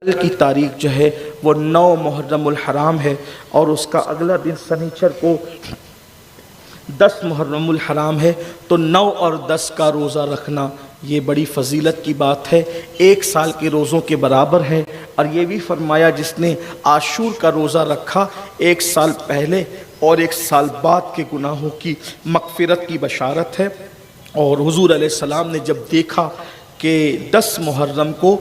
کل کی تاریخ جو ہے وہ 9 محرم الحرام ہے اور اس کا اگلا دن سنیچر کو 10 محرم الحرام ہے، تو 9 اور 10 کا روزہ رکھنا یہ بڑی فضیلت کی بات ہے، 1 سال کے روزوں کے برابر ہے۔ اور یہ بھی فرمایا جس نے عاشور کا روزہ رکھا 1 سال پہلے اور 1 سال بعد کے گناہوں کی مغفرت کی بشارت ہے۔ اور حضور علیہ السلام نے جب دیکھا کہ 10 محرم کو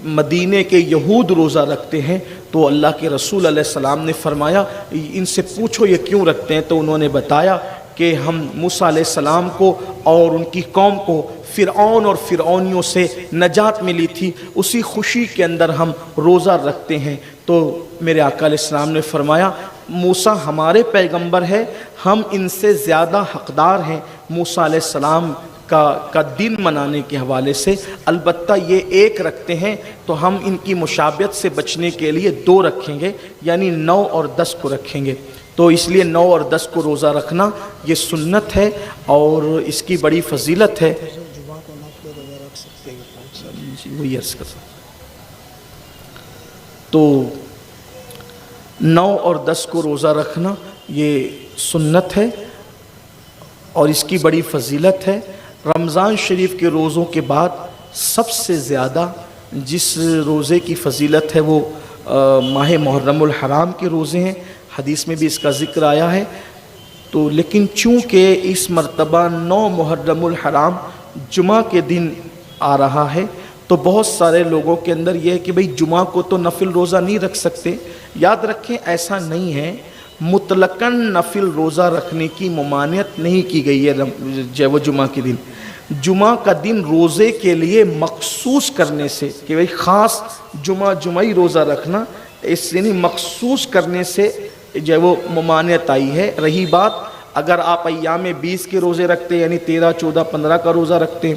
مدینے کے یہود روزہ رکھتے ہیں تو اللہ کے رسول علیہ السلام نے فرمایا ان سے پوچھو یہ کیوں رکھتے ہیں، تو انہوں نے بتایا کہ ہم موسیٰ علیہ السلام کو اور ان کی قوم کو فرعون اور فرعونیوں سے نجات ملی تھی، اسی خوشی کے اندر ہم روزہ رکھتے ہیں۔ تو میرے آقا علیہ السلام نے فرمایا موسیٰ ہمارے پیغمبر ہے، ہم ان سے زیادہ حقدار ہیں موسیٰ علیہ السلام کا دن منانے کے حوالے سے، البتہ یہ 1 رکھتے ہیں تو ہم ان کی مشابہت سے بچنے کے لیے 2 رکھیں گے، یعنی 9 اور 10 کو رکھیں گے۔ تو اس لیے 9 اور 10 کو روزہ رکھنا یہ سنت ہے اور اس کی بڑی فضیلت ہے۔ وہی عرض کر سکتا تو 9 اور 10 کو روزہ رکھنا یہ سنت ہے اور اس کی بڑی فضیلت ہے۔ رمضان شریف کے روزوں کے بعد سب سے زیادہ جس روزے کی فضیلت ہے وہ ماہ محرم الحرام کے روزے ہیں، حدیث میں بھی اس کا ذکر آیا ہے۔ تو لیکن چونکہ اس مرتبہ 9 محرم الحرام جمعہ کے دن آ رہا ہے تو بہت سارے لوگوں کے اندر یہ ہے کہ بھئی جمعہ کو تو نفل روزہ نہیں رکھ سکتے۔ یاد رکھیں ایسا نہیں ہے، مطلقاً نفل روزہ رکھنے کی ممانعت نہیں کی گئی ہے وہ جمعہ کے دن۔ جمعہ کا دن روزے کے لیے مخصوص کرنے سے کہ بھئی خاص جمعہ روزہ رکھنا، اس یعنی مخصوص کرنے سے جو وہ ممانعت آئی ہے۔ رہی بات اگر آپ ایام 20 کے روزے رکھتے ہیں یعنی 13، 14، 15 کا روزہ رکھتے ہیں،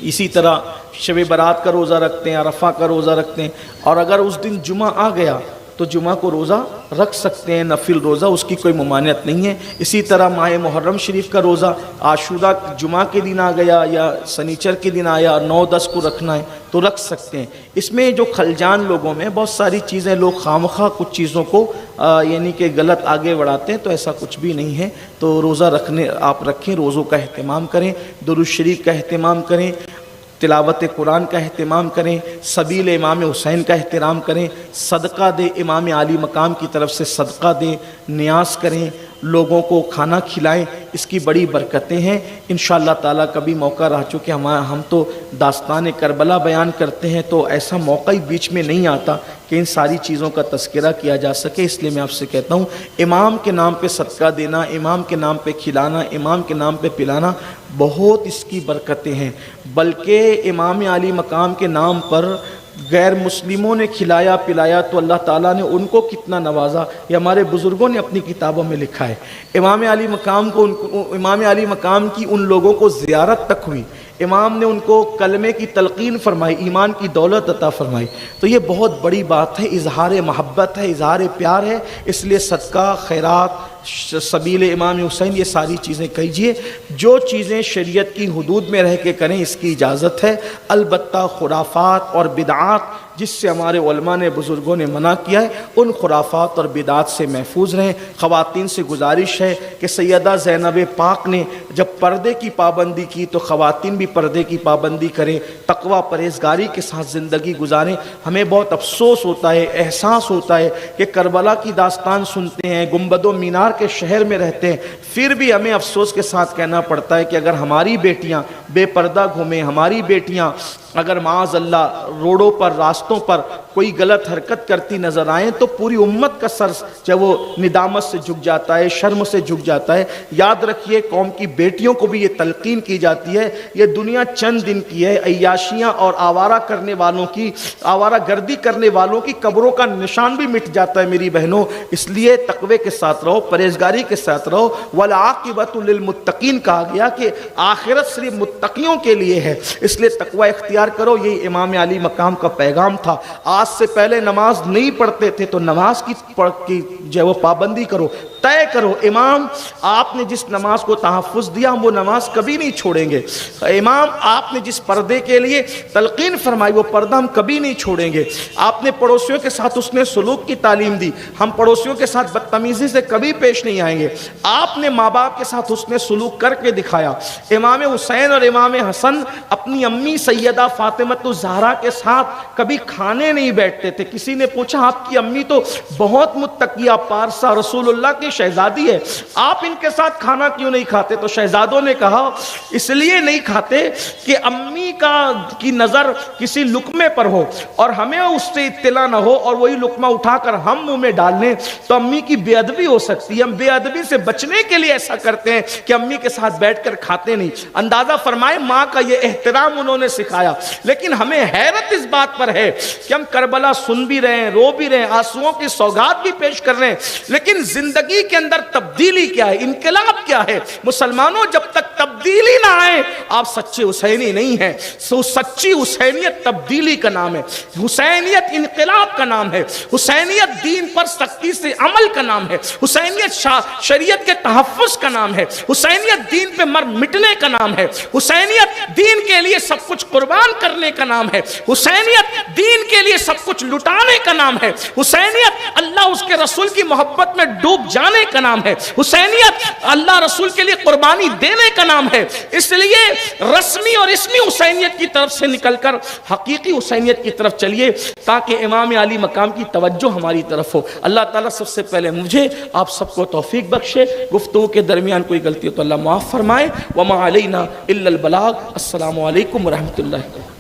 اسی طرح شب برات کا روزہ رکھتے ہیں، عرفہ کا روزہ رکھتے ہیں، اور اگر اس دن جمعہ آ گیا تو جمعہ کو روزہ رکھ سکتے ہیں، نفل روزہ، اس کی کوئی ممانعت نہیں ہے۔ اسی طرح ماہ محرم شریف کا روزہ عاشورہ جمعہ کے دن آ گیا یا سنیچر کے دن آیا، 9، 10 کو رکھنا ہے تو رکھ سکتے ہیں۔ اس میں جو خلجان لوگوں میں بہت ساری چیزیں لوگ خامخواہ کچھ چیزوں کو یعنی کہ غلط آگے بڑھاتے ہیں، تو ایسا کچھ بھی نہیں ہے۔ تو روزہ رکھنے آپ رکھیں، روزوں کا اہتمام کریں، درود شریف کا اہتمام کریں، تلاوت قرآن کا اہتمام کریں، سبیل امام حسین کا احترام کریں، صدقہ دیں، امام عالی مقام کی طرف سے صدقہ دیں، نیاز کریں، لوگوں کو کھانا کھلائیں، اس کی بڑی برکتیں ہیں۔ انشاءاللہ تعالیٰ کبھی موقع رہ چکے ہم تو داستان کربلا بیان کرتے ہیں تو ایسا موقع ہی بیچ میں نہیں آتا کہ ان ساری چیزوں کا تذکرہ کیا جا سکے، اس لیے میں آپ سے کہتا ہوں امام کے نام پہ صدقہ دینا، امام کے نام پہ کھلانا، امام کے نام پہ پلانا، بہت اس کی برکتیں ہیں۔ بلکہ امام عالی مقام کے نام پر غیر مسلموں نے کھلایا پلایا تو اللہ تعالیٰ نے ان کو کتنا نوازا، یہ ہمارے بزرگوں نے اپنی کتابوں میں لکھا ہے۔ امام عالی مقام کی ان لوگوں کو زیارت تک ہوئی، امام نے ان کو کلمے کی تلقین فرمائی، ایمان کی دولت عطا فرمائی، تو یہ بہت بڑی بات ہے، اظہار محبت ہے، اظہار پیار ہے۔ اس لیے صدقہ، خیرات، سبیل امام حسین، یہ ساری چیزیں کیجیے۔ جو چیزیں شریعت کی حدود میں رہ کے کریں اس کی اجازت ہے، البتہ خرافات اور بدعات جس سے ہمارے علماء نے بزرگوں نے منع کیا ہے، ان خرافات اور بدعات سے محفوظ رہیں۔ خواتین سے گزارش ہے کہ سیدہ زینب پاک نے جب پردے کی پابندی کی تو خواتین بھی پردے کی پابندی کریں، تقوی پرہیزگاری کے ساتھ زندگی گزاریں۔ ہمیں بہت افسوس ہوتا ہے، احساس ہوتا ہے کہ کربلا کی داستان سنتے ہیں، گنبد و مینار کے شہر میں رہتے ہیں، پھر بھی ہمیں افسوس کے ساتھ کہنا پڑتا ہے کہ اگر ہماری بیٹیاں بے پردہ گھومیں، ہماری بیٹیاں اگر معاذ اللہ روڈوں پر، راستوں پر کوئی غلط حرکت کرتی نظر آئیں تو پوری امت کا سر جب وہ ندامت سے جھک جاتا ہے، شرم سے جھک جاتا ہے۔ یاد رکھیے قوم کی بیٹیوں کو بھی یہ تلقین کی جاتی ہے، یہ دنیا چند دن کی ہے، عیاشیاں اور آوارہ کرنے والوں کی، آوارہ گردی کرنے والوں کی قبروں کا نشان بھی مٹ جاتا ہے میری بہنوں۔ اس لیے تقوی کے ساتھ رہو، پرہیزگاری کے ساتھ رہو۔ والعاقبۃ للمتقین کہا گیا کہ آخرت صرف متقیوں کے لیے ہے، اس لیے تقوی اختیار اختیار کرو. یہ امام علی مقام کا پیغام تھا. آج سے پہلے نماز نہیں پڑھتے تھے تو نماز کی جو ہے وہ پابندی کرو, طے کرو. امام آپ نے جس نماز کو تحفظ دیا ہم وہ نماز کبھی نہیں چھوڑیں گے. امام آپ نے جس پردے کے لیے تلقین فرمائی وہ پردہ ہم کبھی نہیں چھوڑیں گے. آپ نے پڑوسیوں کے ساتھ حسن سلوک کی تعلیم دی, ہم پڑوسیوں کے ساتھ بدتمیزی سے کبھی پیش نہیں آئیں گے. آپ نے ماں باپ کے ساتھ حسن سلوک کر کے دکھایا. امام حسین اور امام حسن اپنی امی سیدہ فاطمۃ الزہرا کے ساتھ کبھی کھانے نہیں بیٹھتے تھے. کسی نے پوچھا آپ کی امی تو بہت متقیہ پارسا رسول اللہ کی شہزادی ہے, آپ ان کے ساتھ کھانا کیوں نہیں کھاتے؟ تو شہزادوں نے کہا اس لیے نہیں کھاتے کہ امی کی نظر کسی لقمے پر ہو اور ہمیں اس سے اطلاع نہ ہو اور وہی لقمہ اٹھا کر ہم منہ میں ڈال لیں تو امی کی بے ادبی ہو سکتی ہے. ہم بے ادبی سے بچنے کے لیے ایسا کرتے ہیں کہ امی کے ساتھ بیٹھ کر کھاتے نہیں. اندازہ فرمائے ماں کا یہ احترام انہوں نے سکھایا. لیکن ہمیں حیرت اس بات پر ہے کہ ہم کربلا سن بھی رہے ہیں, رو بھی رہے ہیں, آنسوؤں کی سوگات بھی پیش کر رہے ہیں, لیکن زندگی کے اندر تبدیلی کیا ہے, انقلاب کیا ہے؟ مسلمانوں جب تک تبدیلی نہ آئے آپ سچے حسینی نہیں ہیں. سچی حسینیت تبدیلی کا نام ہے, حسینیت انقلاب کا نام ہے, حسینیت دین پر سختی سے عمل کا نام ہے, حسینیت شریعت کے تحفظ کا نام ہے, حسینیت دین پہ مر مٹنے کا نام ہے, حسینیت دین کے لیے سب کچھ قربان کرنے کا نام ہے, حسینیت دین کے لیے سب کچھ لٹانے کا نام ہے, حسینیت اللہ اس کے رسول کی محبت میں ڈوب جانے کا نام ہے, حسینیت اللہ رسول کے لیے قربانی دینے کا نام ہے. اس لیے رسمی اور اسمی حسینیت کی طرف سے نکل کر حقیقی حسینیت کی طرف چلیے تاکہ امام علی مقام کی توجہ ہماری طرف ہو. اللہ تعالیٰ سب سے پہلے مجھے آپ سب کو توفیق بخشے. گفتگو کے درمیان کوئی غلطی ہو تو اللہ معاف فرمائے. وما علینا الا البلاغ. السلام علیکم ورحمۃ اللہ.